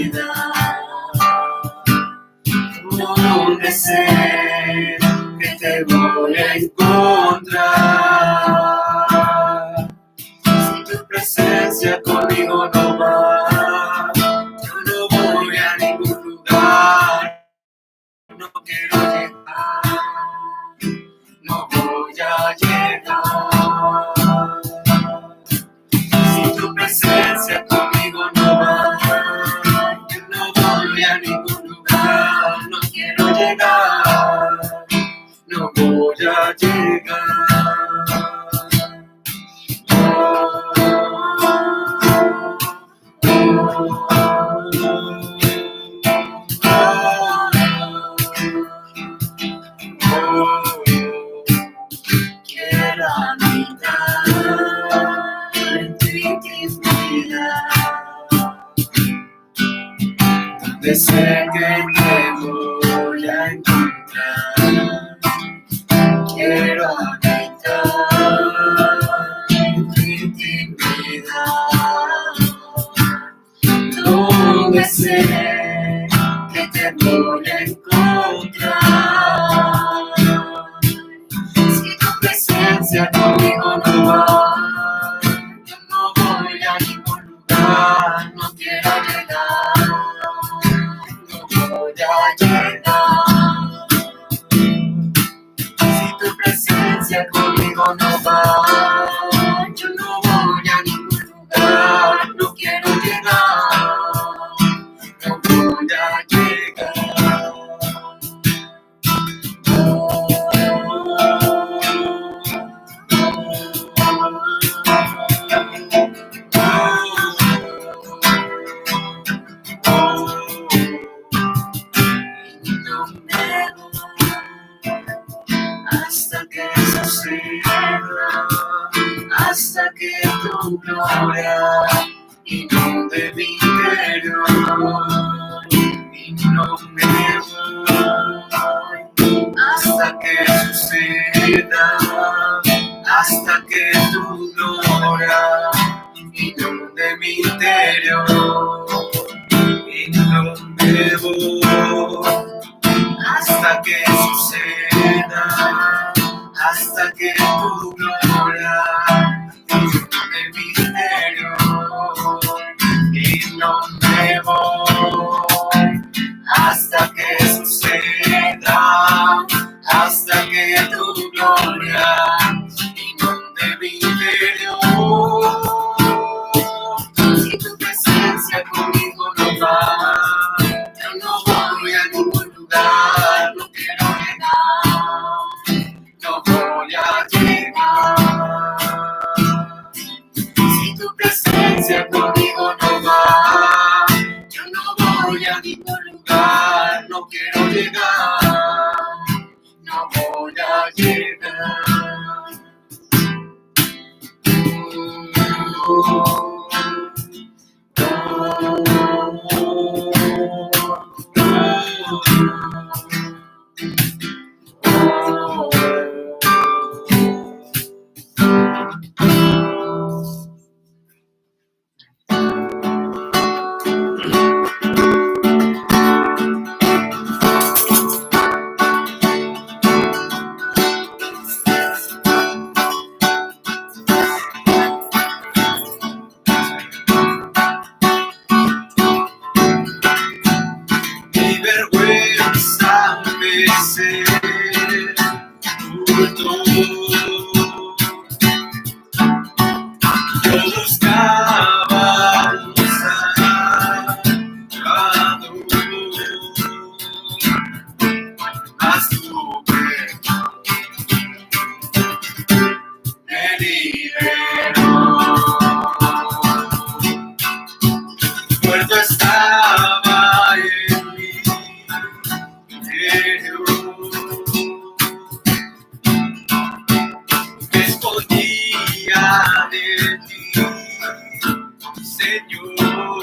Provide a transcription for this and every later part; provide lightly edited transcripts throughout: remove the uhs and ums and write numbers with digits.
vida. Donde sé que te voy a encontrar. Si tu presencia conmigo no va, yo no voy a ningún lugar. No quiero llegar, no voy a llegar. Si tu presencia conmigo no va, yo no voy a ningún lugar. No quiero llegar, no voy a llegar. Quiero habitar en tu intimidad, donde sé que te voy a encontrar. Quiero habitar en tu intimidad, donde sé que te voy a encontrar. Si tu presencia conmigo no va, yo no voy a ningún lugar. No quiero llegar, no voy a llegar. Si tu presencia conmigo no va, yo no voy a ningún lugar. No quiero llegar, no voy a llegar. No me voy hasta que suceda, hasta que tu gloria inunde mi interior. Y no me voy hasta que suceda, hasta que tu gloria inunde mi interior. Y no me voy hasta que suceda, hasta que tu gloria inunde mi interior. Y no me voy hasta que suceda, hasta que tu gloria inunde mi interior. Si tu presencia conmigo no va, yo no voy a ningún lugar. No quiero llegar, no voy a llegar. Si tu presencia conmigo no va, yo no voy a ningún lugar. No quiero llegar, no voy a llegar. Mi vergüenza me sé ocultó. Yo buscaba un Salvador, mas tu perdón me liberó. Muerto estaba en mi interior, me escondía de ti, Señor,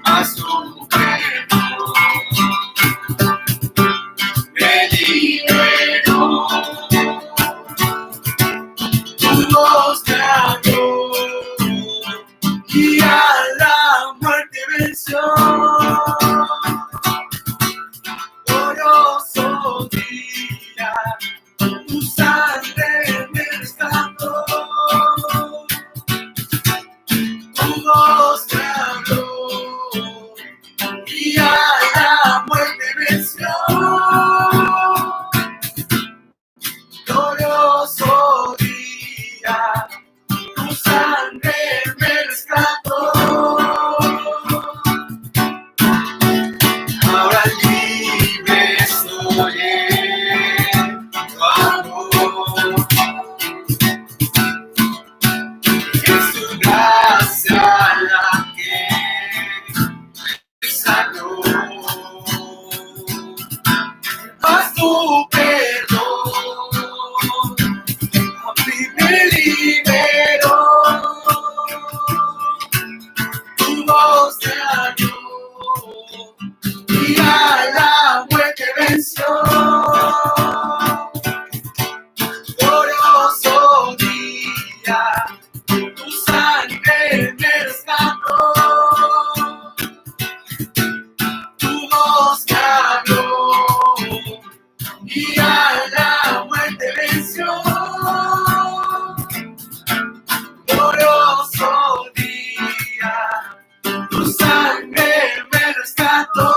mas tu perdón me liberó. Tu voz de amor y al voz me habló y a la muerte venció. Glorioso día, tu sangre me rescató. Ahora libre estoy en tu amor. Es tu gracia la que me sanó. Mas tu perdón a mí me liberó. Tu voz me halló y a la muerte venció. Glorioso día, tu sangre me rescató. Tu voz me habló y a la muerte venció. Glorioso día, tu sangre me rescató.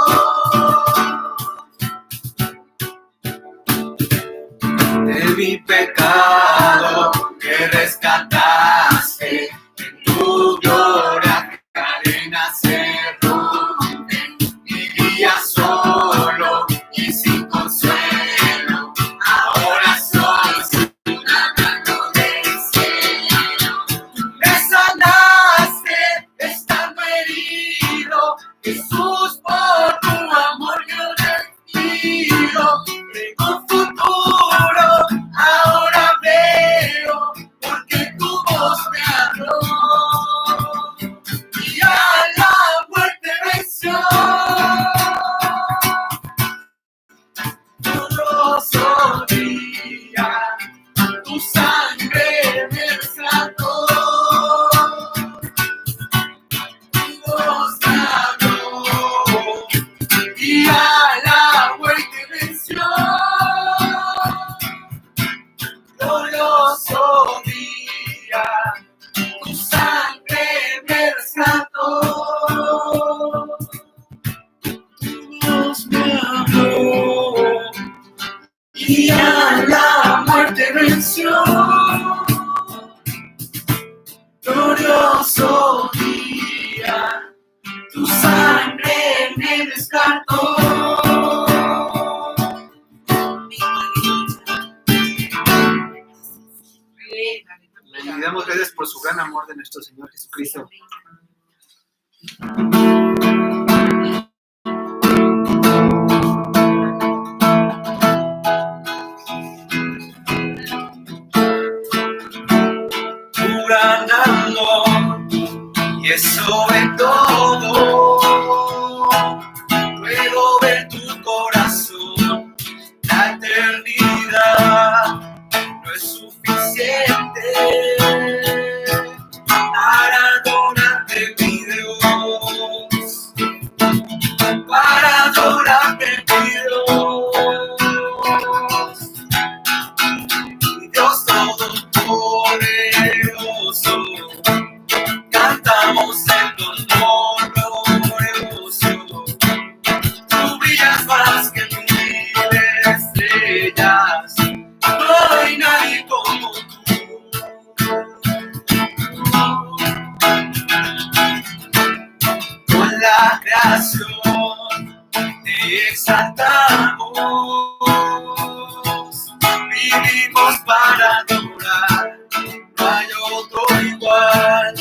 De mi pecado que rescataste, en tu gloria cadenas se rompen. Vivía solo y sin consuelo, ahora soy ciudadano del cielo. Me sanaste estando herido, Jesús, por tu amor yo respiro. Tengo futuro, ahora veo, porque tu voz me habló y a la muerte venció. Glorioso día, tu sangre me rescató. Tu voz me habló y a la muerte venció. Glorioso día, tu sangre me rescató. Tu voz me habló y a la muerte venció. Glorioso día, tu sangre me rescató. Le damos gracias por su gran amor de nuestro Señor Jesucristo. Tu gran amor y es sobre todo. Puedo ver tu corazón, la eternidad no es suficiente para adorarte, mi Dios, para adorarte, mi Dios todopoderoso. Cantamos en tu honor glorioso. Tú brillas más que mil estrellas. No hay nadie como tú. Con la creación te exaltamos. Vivimos para adorar. No hay otro igual.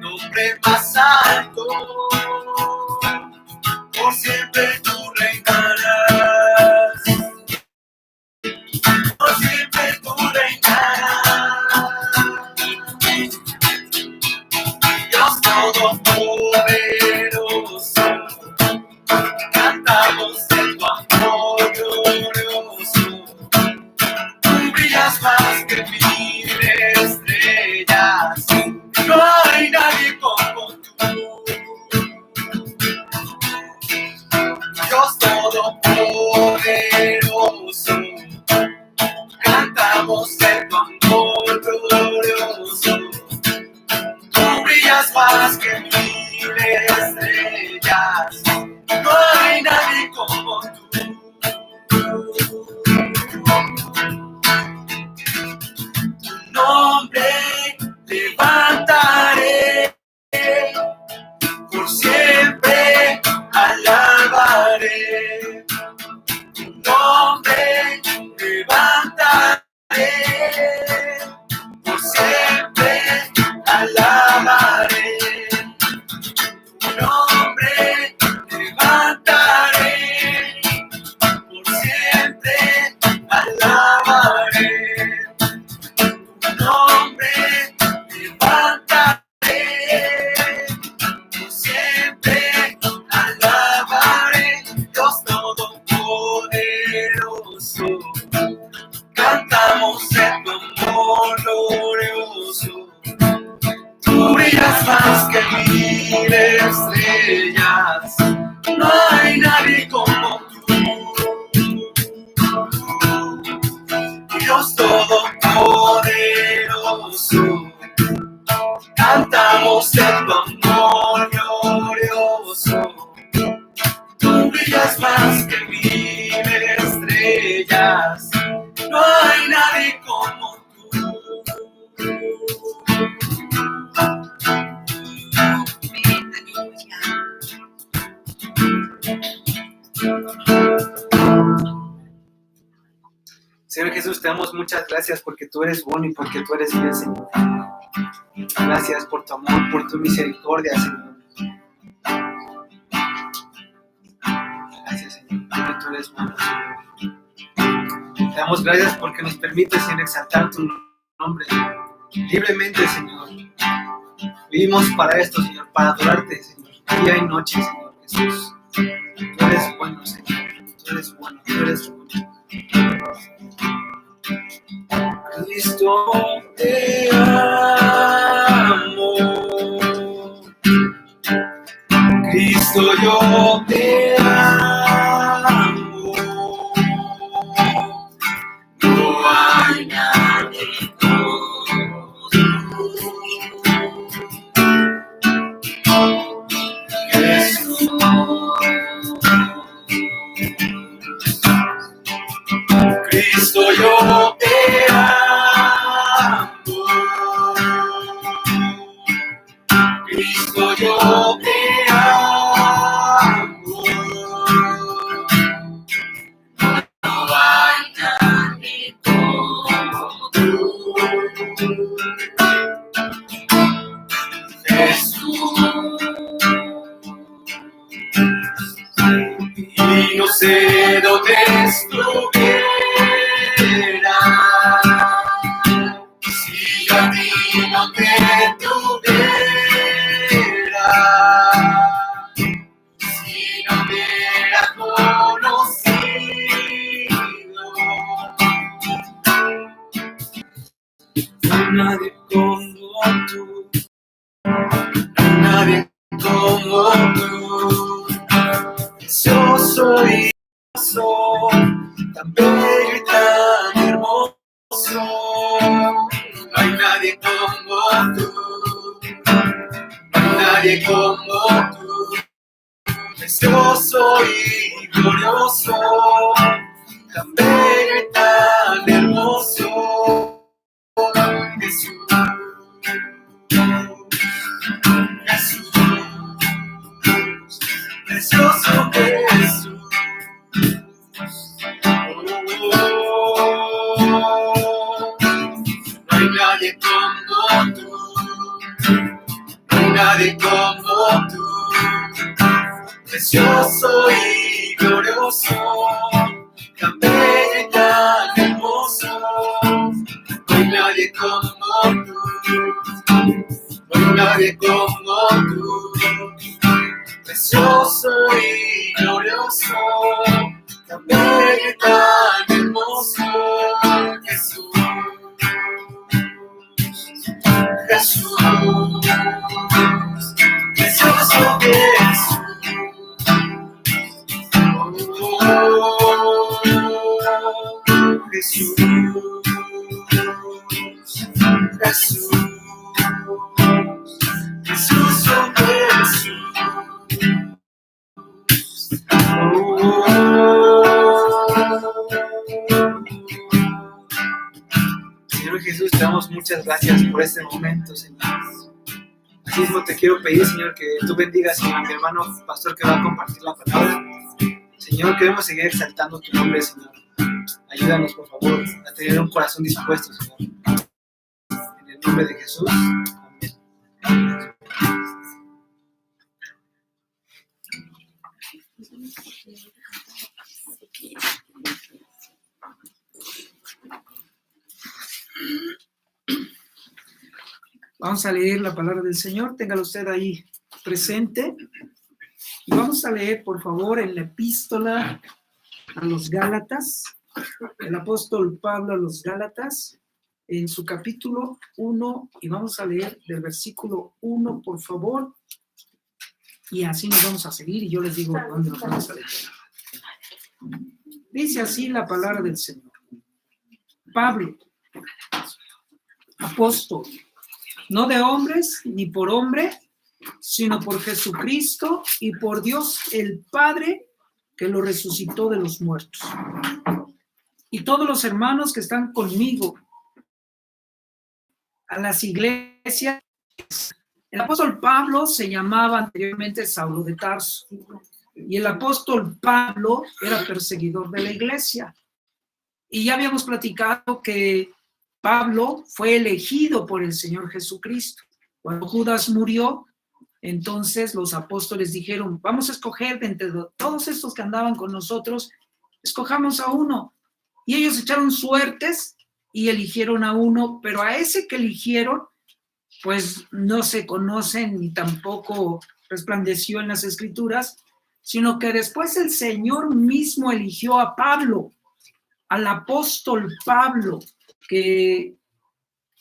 Nombre más alto, por siempre tú reinarás, por siempre tú reinarás. Dios todopoderoso, cantamos en tu amor glorioso. Tú brillas más que mil estrellas. No hay nadie como tú. Dios todopoderoso, cantamos en tu amor glorioso. Tú brillas brillas más que mil estrellas. No hay nadie como tú. Tu nombre levantaré, por siempre alabaré. Tu nombre levantaré, por siempre alabaré. Tu nombre levantaré, por siempre alabaré. Tu nombre levantaré, por siempre alabaré. Dios Todopoderoso, cantamos en tu amor glorioso. Tú brillas más que mil estrellas, no hay nadie como tú. Dios Todopoderoso, cantamos en tu amor glorioso. Tú brillas más que mil estrellas, no hay nadie como tú. Señor Jesús, te damos muchas gracias porque tú eres bueno y porque tú eres bien, Señor. Gracias por tu amor, por tu misericordia, Señor. Gracias, Señor, porque tú eres bueno, Señor. Te damos gracias porque nos permites, Señor, exaltar tu nombre libremente, Señor. Vivimos para esto, Señor, para adorarte, Señor, día y noche, Señor Jesús. Tú eres bueno, Señor. Tú eres bueno, tú eres bueno. Cristo, te amo. Cristo, yo te amo. No hay nadie como tú. Jesús. Cristo, yo te amo. Cristo, yo te amo. No hay nadie como tú. Jesús. Y no sé dónde estuviera si yo a ti no te tuviera, si no me hubieras conocido. No hay nadie como tú, no hay nadie como tú. Precioso y hermoso, tan bello y tan hermoso. No hay nadie como tú, no hay nadie como tú. Precioso y glorioso, tan bello y tan hermoso. Jesús, Jesús, precioso Jesús. No hay nadie como tú, no hay nadie como tú. Precioso y glorioso, tan bello y tan hermoso. No hay nadie como tú, no hay nadie como tú. Precioso y glorioso, tan bello y tan hermoso. Jesús, Jesús, precioso Jesús. Jesús, Jesús, Jesús, muchas gracias por este momento, Señor. Asimismo te quiero pedir, Señor, que tú bendigas, Señor, a mi hermano pastor que va a compartir la palabra. Señor, queremos seguir exaltando tu nombre, Señor. Ayúdanos, por favor, a tener un corazón dispuesto, Señor. En el nombre de Jesús. Amén. Vamos a leer la palabra del Señor. Téngalo usted ahí presente. Y vamos a leer, por favor, en la epístola a los Gálatas, el apóstol Pablo a los Gálatas, en su capítulo 1, y vamos a leer del versículo 1, por favor, y así nos vamos a seguir, y yo les digo dónde nos vamos a leer. Dice así la palabra del Señor. Pablo, apóstol, no de hombres ni por hombre, sino por Jesucristo y por Dios el Padre, que lo resucitó de los muertos. Y todos los hermanos que están conmigo a las iglesias. El apóstol Pablo se llamaba anteriormente Saulo de Tarso, y el apóstol Pablo era perseguidor de la iglesia. Y ya habíamos platicado que Pablo fue elegido por el Señor Jesucristo. Cuando Judas murió, entonces los apóstoles dijeron, vamos a escoger de entre todos estos que andaban con nosotros, escojamos a uno. Y ellos echaron suertes y eligieron a uno, pero a ese que eligieron, pues no se conocen ni tampoco resplandeció en las Escrituras, sino que después el Señor mismo eligió a Pablo, al apóstol Pablo, que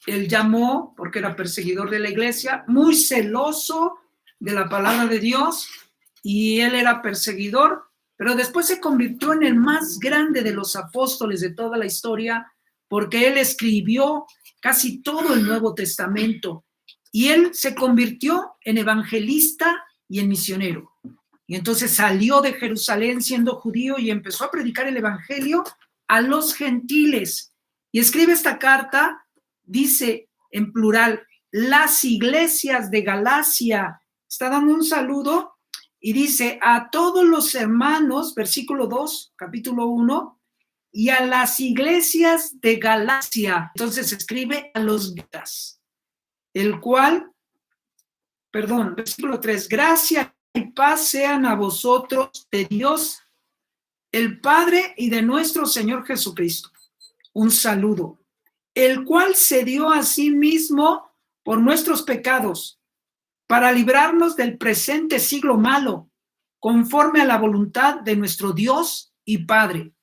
él llamó, porque era perseguidor de la iglesia, muy celoso de la palabra de Dios, y él era perseguidor, pero después se convirtió en el más grande de los apóstoles de toda la historia, porque él escribió casi todo el Nuevo Testamento, y él se convirtió en evangelista y en misionero. Y entonces salió de Jerusalén siendo judío y empezó a predicar el evangelio a los gentiles. Y escribe esta carta, dice en plural, las iglesias de Galacia. Está dando un saludo y dice a todos los hermanos, versículo 2, capítulo 1, y a las iglesias de Galacia. Entonces escribe a los Gálatas, el cual, versículo 3, gracia y paz sean a vosotros de Dios, el Padre y de nuestro Señor Jesucristo. Un saludo, el cual se dio a sí mismo por nuestros pecados, para librarnos del presente siglo malo, conforme a la voluntad de nuestro Dios y Padre.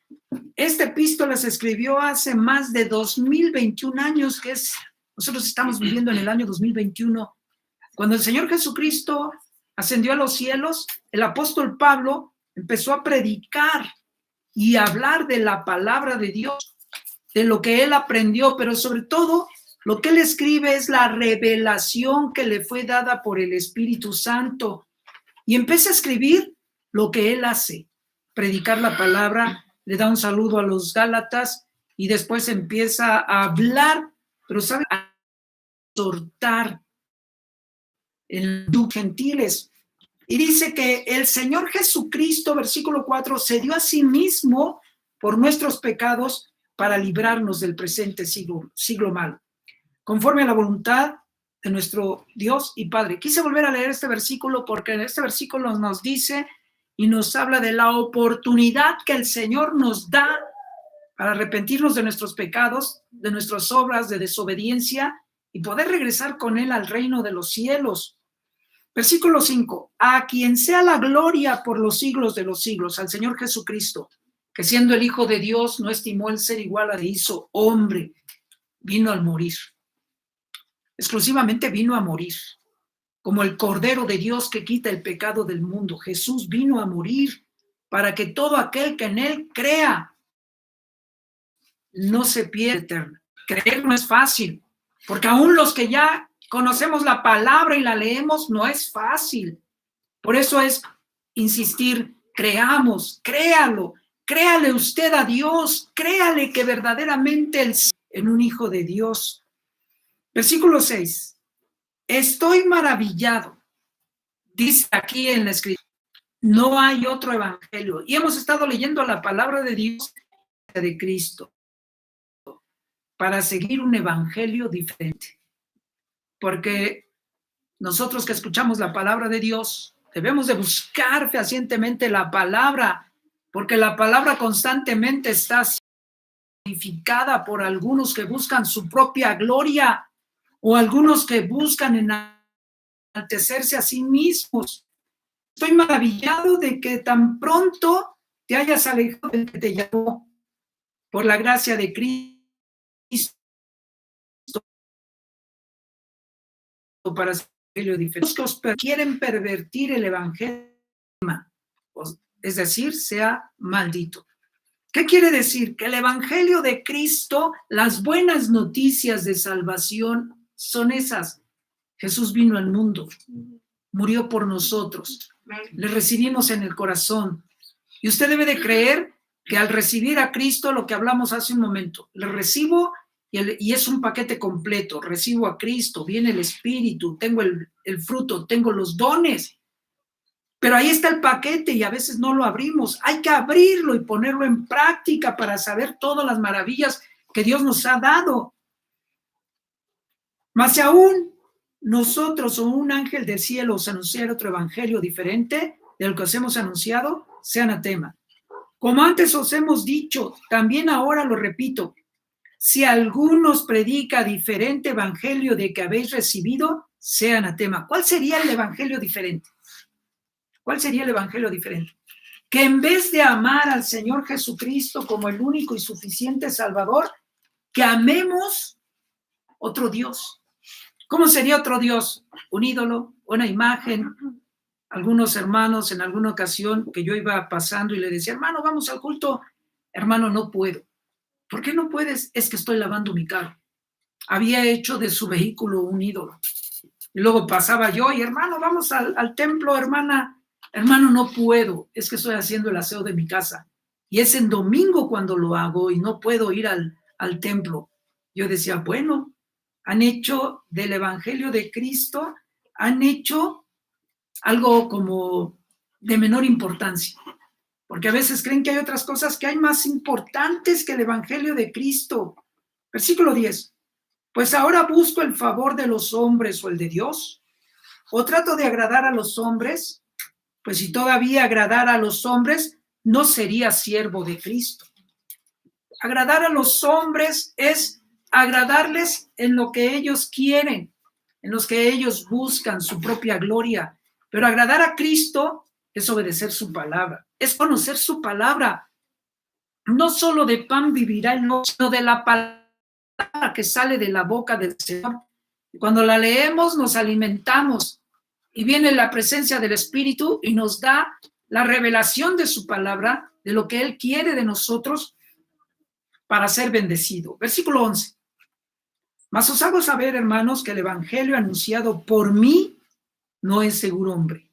Esta epístola se escribió hace más de 2021 años, nosotros estamos viviendo en el año 2021. Cuando el Señor Jesucristo ascendió a los cielos, el apóstol Pablo empezó a predicar y a hablar de la palabra de Dios, de lo que él aprendió, pero sobre todo lo que él escribe es la revelación que le fue dada por el Espíritu Santo. Y empieza a escribir lo que él hace, predicar la palabra, le da un saludo a los Gálatas y después empieza a hablar, pero sabe, a exhortar en los gentiles. Y dice que el Señor Jesucristo, versículo 4, se dio a sí mismo por nuestros pecados para librarnos del presente siglo malo, conforme a la voluntad de nuestro Dios y Padre. Quise volver a leer este versículo porque en este versículo nos dice y nos habla de la oportunidad que el Señor nos da para arrepentirnos de nuestros pecados, de nuestras obras de desobediencia y poder regresar con Él al reino de los cielos. Versículo 5, a quien sea la gloria por los siglos de los siglos, al Señor Jesucristo, que siendo el Hijo de Dios no estimó el ser igual a Dios, hizo hombre, vino al morir. Exclusivamente vino a morir, como el Cordero de Dios que quita el pecado del mundo. Jesús vino a morir para que todo aquel que en Él crea no se pierda. Creer no es fácil, porque aún los que ya conocemos la palabra y la leemos, no es fácil. Por eso es insistir, creamos, créalo, créale usted a Dios, créale que verdaderamente en un Hijo de Dios. Versículo 6. Estoy maravillado, dice aquí en la escritura. No hay otro evangelio. Y hemos estado leyendo la palabra de Dios de Cristo para seguir un evangelio diferente. Porque nosotros que escuchamos la palabra de Dios, debemos de buscar fehacientemente la palabra, porque la palabra constantemente está significada por algunos que buscan su propia gloria o algunos que buscan enaltecerse a sí mismos. Estoy maravillado de que tan pronto te hayas alejado del que te llamó por la gracia de Cristo para hacer el evangelio diferente. Los que quieren pervertir el evangelio, es decir, sea maldito. ¿Qué quiere decir? Que el evangelio de Cristo, las buenas noticias de salvación son esas. Jesús vino al mundo, murió por nosotros, le recibimos en el corazón. Y usted debe de creer que al recibir a Cristo, lo que hablamos hace un momento, le recibo y es un paquete completo. Recibo a Cristo, viene el Espíritu, tengo el fruto, tengo los dones. Pero ahí está el paquete y a veces no lo abrimos. Hay que abrirlo y ponerlo en práctica para saber todas las maravillas que Dios nos ha dado. Más si aún nosotros o un ángel del cielo os anunciar otro evangelio diferente de lo que os hemos anunciado, sea anatema. Como antes os hemos dicho, también ahora lo repito, si alguno os predica diferente evangelio de que habéis recibido, sea anatema. ¿Cuál sería el evangelio diferente? ¿Cuál sería el evangelio diferente? Que en vez de amar al Señor Jesucristo como el único y suficiente Salvador, que amemos otro Dios. ¿Cómo sería otro Dios? Un ídolo, una imagen. Algunos hermanos en alguna ocasión que yo iba pasando y le decía, hermano, vamos al culto. Hermano, no puedo. ¿Por qué no puedes? Es que estoy lavando mi carro. Había hecho de su vehículo un ídolo. Y luego pasaba yo y, hermano, vamos al templo, hermana. Hermano, no puedo. Es que estoy haciendo el aseo de mi casa. Y es en domingo cuando lo hago y no puedo ir al templo. Yo decía, bueno, han hecho del evangelio de Cristo, han hecho algo como de menor importancia, porque a veces creen que hay otras cosas que hay más importantes que el evangelio de Cristo. Versículo 10. Pues ahora busco el favor de los hombres o el de Dios, o trato de agradar a los hombres, pues si todavía agradara a los hombres, no sería siervo de Cristo. Agradar a los hombres es agradarles en lo que ellos quieren, en los que ellos buscan su propia gloria. Pero agradar a Cristo es obedecer su palabra, es conocer su palabra. No solo de pan vivirá el hombre, sino de la palabra que sale de la boca del Señor. Cuando la leemos nos alimentamos y viene la presencia del Espíritu y nos da la revelación de su palabra, de lo que Él quiere de nosotros para ser bendecido. Versículo 11. Mas os hago saber, hermanos, que el evangelio anunciado por mí no es seguro hombre.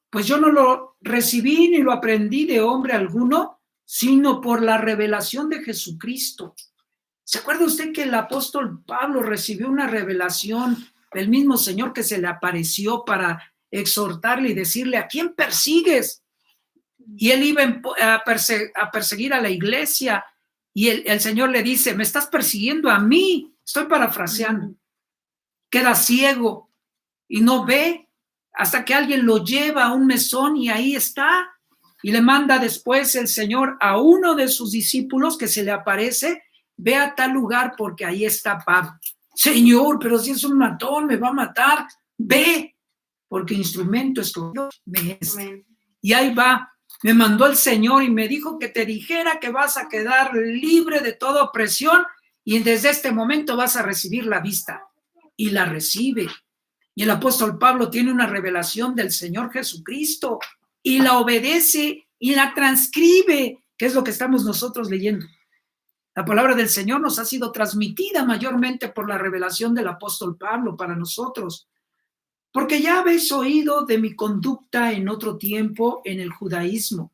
Pues yo no lo recibí ni lo aprendí de hombre alguno, sino por la revelación de Jesucristo. ¿Se acuerda usted que el apóstol Pablo recibió una revelación del mismo Señor que se le apareció para exhortarle y decirle, ¿a quién persigues? Y él iba a perseguir a la iglesia y el Señor le dice, me estás persiguiendo a mí. Estoy parafraseando. Queda ciego y no ve hasta que alguien lo lleva a un mesón y ahí está. Y le manda después el Señor a uno de sus discípulos que se le aparece, ve a tal lugar porque ahí está Pablo. Señor, pero si es un matón, me va a matar. Ve, porque instrumento escogido me es. Y ahí va. Me mandó el Señor y me dijo que te dijera que vas a quedar libre de toda opresión y desde este momento vas a recibir la vista. Y la recibe. Y el apóstol Pablo tiene una revelación del Señor Jesucristo y la obedece y la transcribe, que es lo que estamos nosotros leyendo. La palabra del Señor nos ha sido transmitida mayormente por la revelación del apóstol Pablo para nosotros. Porque ya habéis oído de mi conducta en otro tiempo en el judaísmo,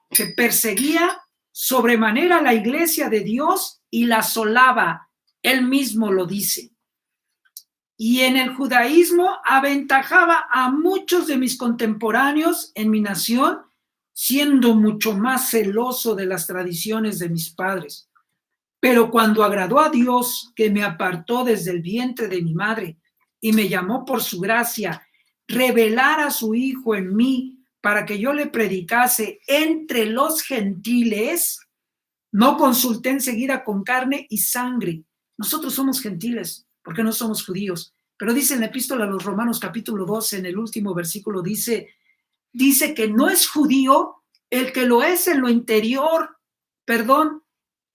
que perseguía sobremanera la iglesia de Dios y la asolaba. Él mismo lo dice. y en el judaísmo aventajaba a muchos de mis contemporáneos en mi nación, siendo mucho más celoso de las tradiciones de mis padres. Pero cuando agradó a Dios, que me apartó desde el vientre de mi madre y me llamó por su gracia, revelar a su Hijo en mí para que yo le predicase entre los gentiles, no consulté enseguida con carne y sangre. Nosotros somos gentiles, porque no somos judíos. Pero dice en la epístola a los Romanos capítulo 12, en el último versículo, dice que no es judío el que lo es en lo interior,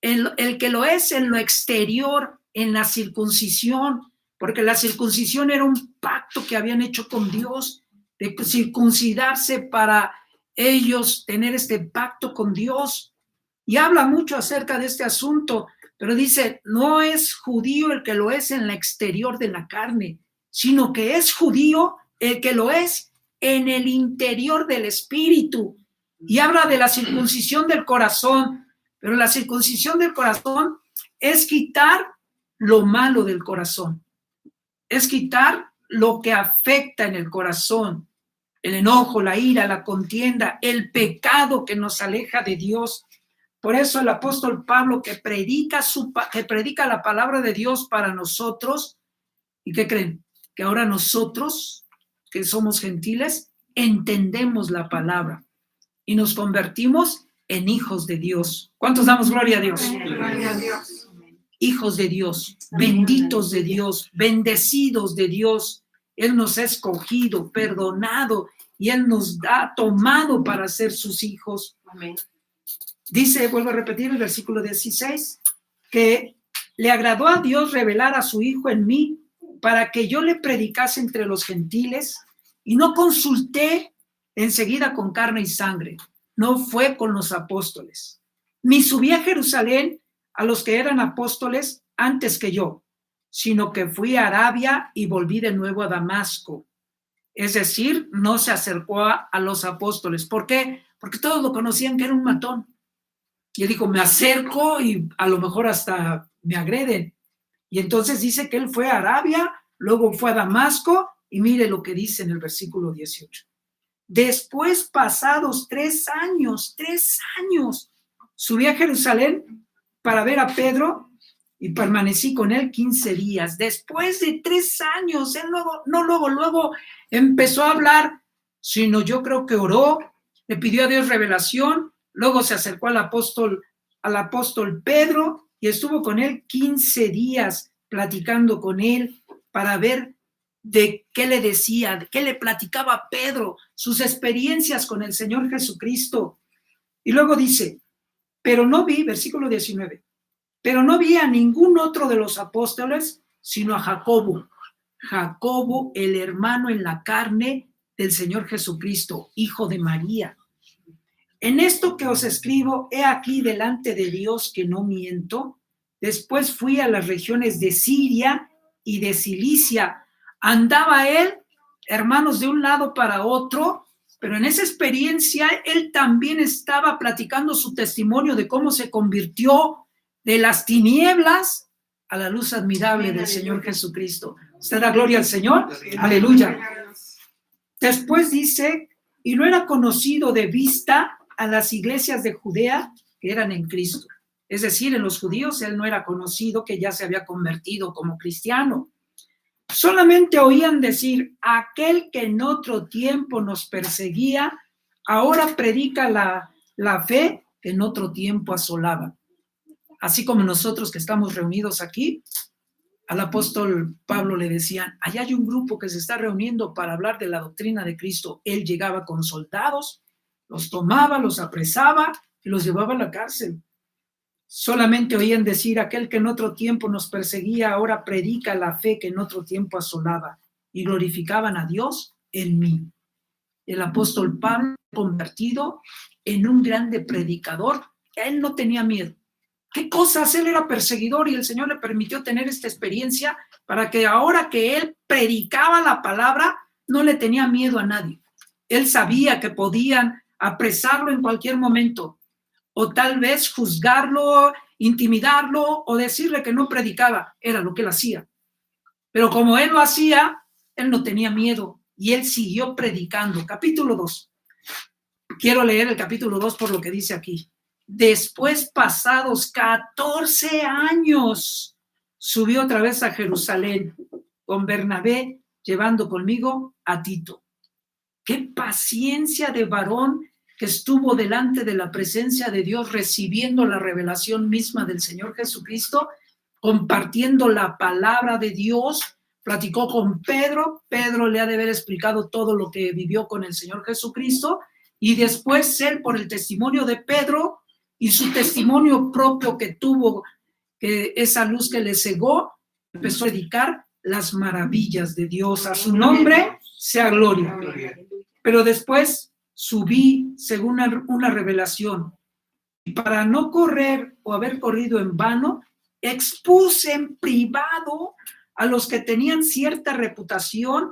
el que lo es en lo exterior, en la circuncisión, porque la circuncisión era un pacto que habían hecho con Dios, de circuncidarse para ellos tener este pacto con Dios. Y habla mucho acerca de este asunto, pero dice, no es judío el que lo es en la exterior de la carne, sino que es judío el que lo es en el interior del espíritu. Y habla de la circuncisión del corazón, pero la circuncisión del corazón es quitar lo malo del corazón, es quitar lo que afecta en el corazón, el enojo, la ira, la contienda, el pecado que nos aleja de Dios. Por eso el apóstol Pablo, que predica la palabra de Dios para nosotros, ¿y qué creen? Que ahora nosotros, que somos gentiles, entendemos la palabra y nos convertimos en hijos de Dios. ¿Cuántos damos gloria a Dios? Gloria a Dios. Hijos de Dios, benditos de Dios, bendecidos de Dios. Él nos ha escogido, perdonado, y Él nos ha tomado para ser sus hijos. Amén. Dice, vuelvo a repetir el versículo 16, que le agradó a Dios revelar a su Hijo en mí para que yo le predicase entre los gentiles, y no consulté enseguida con carne y sangre, no fue con los apóstoles, ni subí a Jerusalén a los que eran apóstoles antes que yo, sino que fui a Arabia y volví de nuevo a Damasco. Es decir, no se acercó a los apóstoles. ¿Por qué? Porque todos lo conocían que era un matón. Y él dijo, me acerco y a lo mejor hasta me agreden. Y entonces dice que él fue a Arabia, luego fue a Damasco, y mire lo que dice en el versículo 18. Después, pasados 3 años, subí a Jerusalén para ver a Pedro y permanecí con él 15 días. Después de 3 años, él luego empezó a hablar, sino yo creo que oró, le pidió a Dios revelación, luego se acercó al apóstol Pedro y estuvo con él 15 días platicando con él para ver de qué le decía, de qué le platicaba Pedro, sus experiencias con el Señor Jesucristo. Y luego dice, pero no vi, versículo 19, pero no vi a ningún otro de los apóstoles, sino a Jacobo, el hermano en la carne del Señor Jesucristo, hijo de María. En esto que os escribo, he aquí delante de Dios que no miento. Después fui a las regiones de Siria y de Cilicia. Andaba él, hermanos, de un lado para otro, pero en esa experiencia él también estaba platicando su testimonio de cómo se convirtió de las tinieblas a la luz admirable del Señor Jesucristo. ¿Usted da gloria al Señor? Aleluya. Después dice, y no era conocido de vista a las iglesias de Judea que eran en Cristo. Es decir, en los judíos él no era conocido, que ya se había convertido como cristiano. Solamente oían decir, aquel que en otro tiempo nos perseguía, ahora predica la fe que en otro tiempo asolaba. Así como nosotros que estamos reunidos aquí, al apóstol Pablo le decían, allá hay un grupo que se está reuniendo para hablar de la doctrina de Cristo. Él llegaba con soldados, los tomaba, los apresaba y los llevaba a la cárcel. Solamente oían decir, aquel que en otro tiempo nos perseguía, ahora predica la fe que en otro tiempo asolaba, y glorificaban a Dios en mí. El apóstol Pablo, convertido en un grande predicador, él no tenía miedo. ¿Qué cosas? Él era perseguidor y el Señor le permitió tener esta experiencia para que ahora que él predicaba la palabra, no le tenía miedo a nadie. Él sabía que podían apresarlo en cualquier momento, o tal vez juzgarlo, intimidarlo, o decirle que no predicaba. Era lo que él hacía. Pero como él lo hacía, él no tenía miedo y él siguió predicando. Capítulo 2. Quiero leer el capítulo 2 por lo que dice aquí. Después, pasados 14 años, subí otra vez a Jerusalén con Bernabé, llevando conmigo a Tito. Qué paciencia de varón que estuvo delante de la presencia de Dios, recibiendo la revelación misma del Señor Jesucristo, compartiendo la palabra de Dios. Platicó con Pedro. Pedro le ha de haber explicado todo lo que vivió con el Señor Jesucristo, y después él, por el testimonio de Pedro y su testimonio propio que tuvo, que esa luz que le cegó, empezó a predicar las maravillas de Dios. A su nombre sea gloria. Pero después subí según una revelación, y para no correr o haber corrido en vano, expuse en privado a los que tenían cierta reputación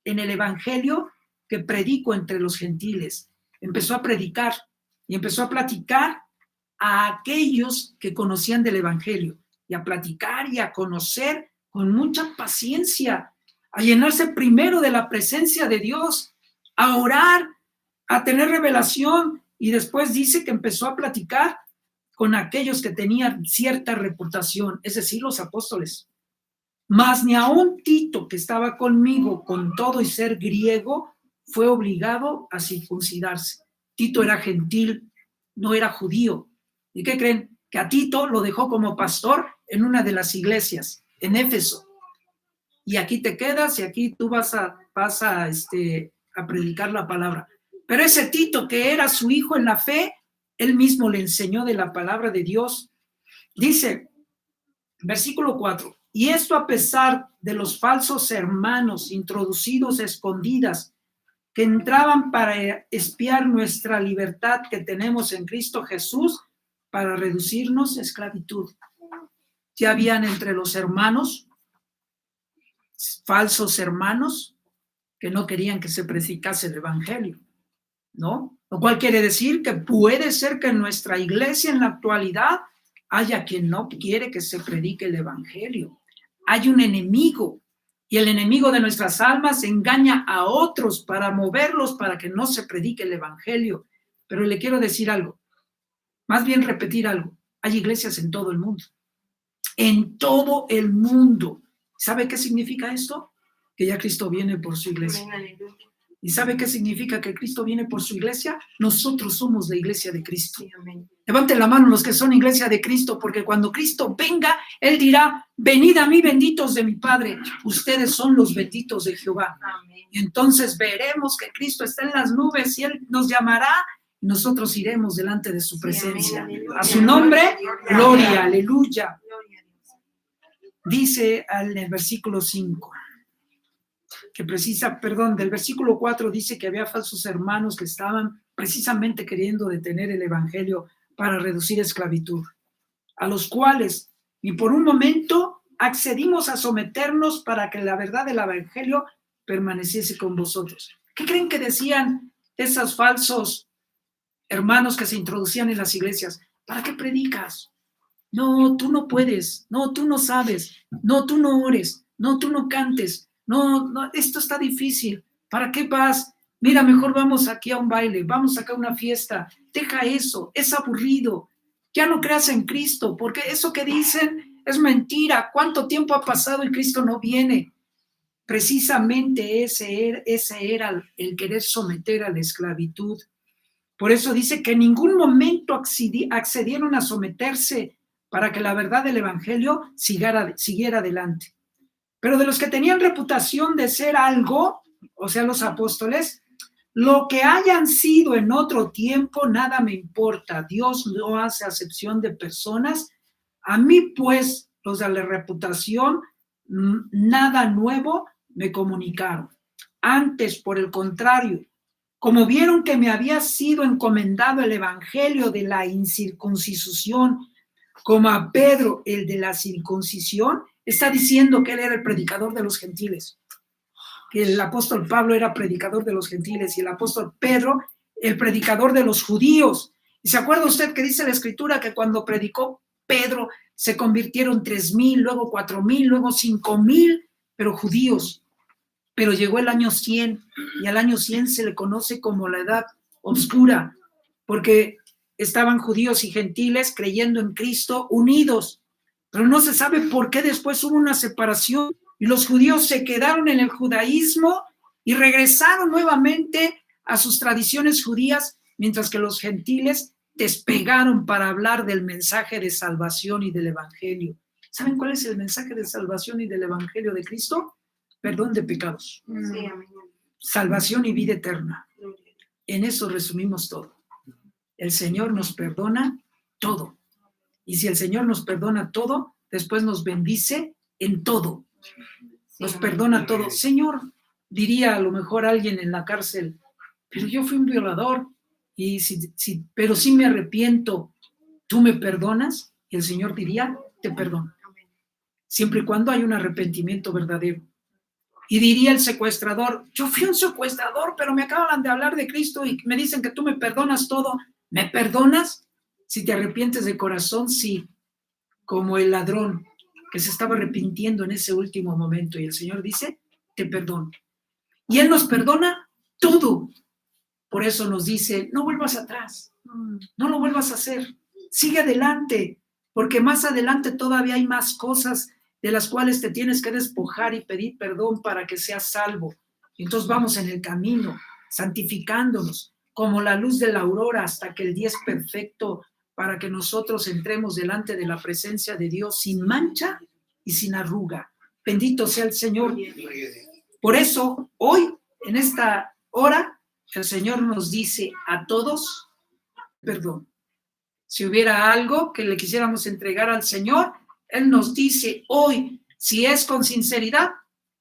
en el evangelio que predico entre los gentiles. Empezó a predicar y empezó a platicar a aquellos que conocían del evangelio, y a platicar y a conocer con mucha paciencia, a llenarse primero de la presencia de Dios, a orar, a tener revelación, y después dice que empezó a platicar con aquellos que tenían cierta reputación, es decir, los apóstoles. Mas ni aun Tito, que estaba conmigo con todo y ser griego, fue obligado a circuncidarse. Tito era gentil, no era judío. ¿Y qué creen? Que a Tito lo dejó como pastor en una de las iglesias, en Éfeso. Y aquí te quedas y aquí tú vas a predicar la palabra. Pero ese Tito, que era su hijo en la fe, él mismo le enseñó de la palabra de Dios. Dice, versículo 4, y esto a pesar de los falsos hermanos introducidos a escondidas, que entraban para espiar nuestra libertad que tenemos en Cristo Jesús, para reducirnos a esclavitud. Ya habían entre los hermanos falsos hermanos que no querían que se predicase el evangelio, ¿no? Lo cual quiere decir que puede ser que en nuestra iglesia en la actualidad haya quien no quiere que se predique el evangelio. Hay un enemigo, y el enemigo de nuestras almas engaña a otros para moverlos para que no se predique el evangelio. Pero le quiero decir algo, más bien repetir algo. Hay iglesias en todo el mundo. En todo el mundo. ¿Sabe qué significa esto? Que ya Cristo viene por su iglesia. ¿Y sabe qué significa que Cristo viene por su iglesia? Nosotros somos la iglesia de Cristo. Levanten la mano los que son iglesia de Cristo, porque cuando Cristo venga, Él dirá, venid a mí, benditos de mi Padre. Ustedes son los benditos de Jehová. Y entonces veremos que Cristo está en las nubes y Él nos llamará y nosotros iremos delante de su presencia. A su nombre, gloria, aleluya. Dice en el versículo 5. Del versículo 4 dice que había falsos hermanos que estaban precisamente queriendo detener el evangelio para reducir esclavitud, a los cuales ni por un momento accedimos a someternos para que la verdad del evangelio permaneciese con vosotros. ¿Qué creen que decían esos falsos hermanos que se introducían en las iglesias? ¿Para qué predicas? No, tú no puedes. No, tú no sabes. No, tú no ores. No, tú no cantes. No, esto está difícil. ¿Para qué vas? Mira, mejor vamos aquí a un baile, vamos acá a una fiesta. Deja eso, es aburrido. Ya no creas en Cristo, porque eso que dicen es mentira. ¿Cuánto tiempo ha pasado y Cristo no viene? Precisamente ese era el querer someter a la esclavitud. Por eso dice que en ningún momento accedieron a someterse para que la verdad del evangelio siguiera adelante. Pero de los que tenían reputación de ser algo, o sea, los apóstoles, lo que hayan sido en otro tiempo, nada me importa. Dios no hace acepción de personas. A mí, pues, los de la reputación, nada nuevo me comunicaron. Antes, por el contrario, como vieron que me había sido encomendado el evangelio de la incircuncisión, como a Pedro el de la circuncisión, está diciendo que él era el predicador de los gentiles, que el apóstol Pablo era predicador de los gentiles y el apóstol Pedro el predicador de los judíos. ¿Y se acuerda usted que dice la escritura que cuando predicó Pedro se convirtieron 3,000, luego 4,000, luego 5,000 pero judíos. Pero llegó el año 100 y al año 100 se le conoce como la edad oscura, porque estaban judíos y gentiles creyendo en Cristo unidos, pero no se sabe por qué después hubo una separación y los judíos se quedaron en el judaísmo y regresaron nuevamente a sus tradiciones judías, mientras que los gentiles despegaron para hablar del mensaje de salvación y del evangelio. ¿Saben cuál es el mensaje de salvación y del evangelio de Cristo? Perdón de pecados. Sí, amén. Salvación y vida eterna. En eso resumimos todo. El Señor nos perdona todo. Y si el Señor nos perdona todo, después nos bendice en todo. Nos perdona todo. Señor, diría a lo mejor alguien en la cárcel, pero yo fui un violador, pero sí me arrepiento, ¿tú me perdonas? Y el Señor diría, te perdono. Siempre y cuando hay un arrepentimiento verdadero. Y diría el secuestrador, yo fui un secuestrador, pero me acaban de hablar de Cristo y me dicen que tú me perdonas todo. ¿Me perdonas? Si te arrepientes de corazón, sí. Como el ladrón que se estaba arrepintiendo en ese último momento. Y el Señor dice, te perdono. Y Él nos perdona todo. Por eso nos dice, no vuelvas atrás. No lo vuelvas a hacer. Sigue adelante. Porque más adelante todavía hay más cosas de las cuales te tienes que despojar y pedir perdón para que seas salvo. Entonces vamos en el camino, santificándonos como la luz de la aurora hasta que el día es perfecto, para que nosotros entremos delante de la presencia de Dios sin mancha y sin arruga. Bendito sea el Señor. Por eso, hoy, en esta hora, el Señor nos dice a todos, perdón. Si hubiera algo que le quisiéramos entregar al Señor, Él nos dice hoy, si es con sinceridad,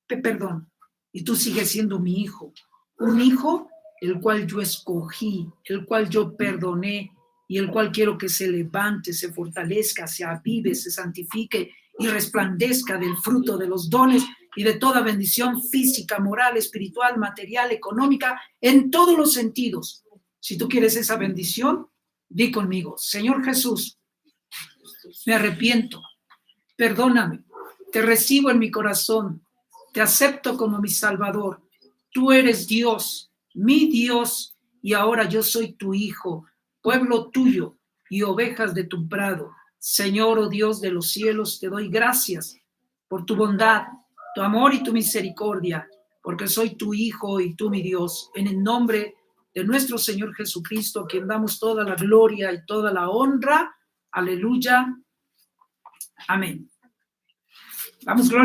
te perdono. Y tú sigues siendo mi hijo. Un hijo el cual yo escogí, el cual yo perdoné y el cual quiero que se levante, se fortalezca, se avive, se santifique y resplandezca del fruto de los dones y de toda bendición física, moral, espiritual, material, económica, en todos los sentidos. Si tú quieres esa bendición, di conmigo, Señor Jesús, me arrepiento, perdóname, te recibo en mi corazón, te acepto como mi Salvador. Tú eres Dios, mi Dios, y ahora yo soy tu hijo, pueblo tuyo y ovejas de tu prado. Señor, oh Dios de los cielos, te doy gracias por tu bondad, tu amor y tu misericordia, porque soy tu hijo y tú mi Dios. En el nombre de nuestro Señor Jesucristo, a quien damos toda la gloria y toda la honra. Aleluya. Amén. Vamos, gloria.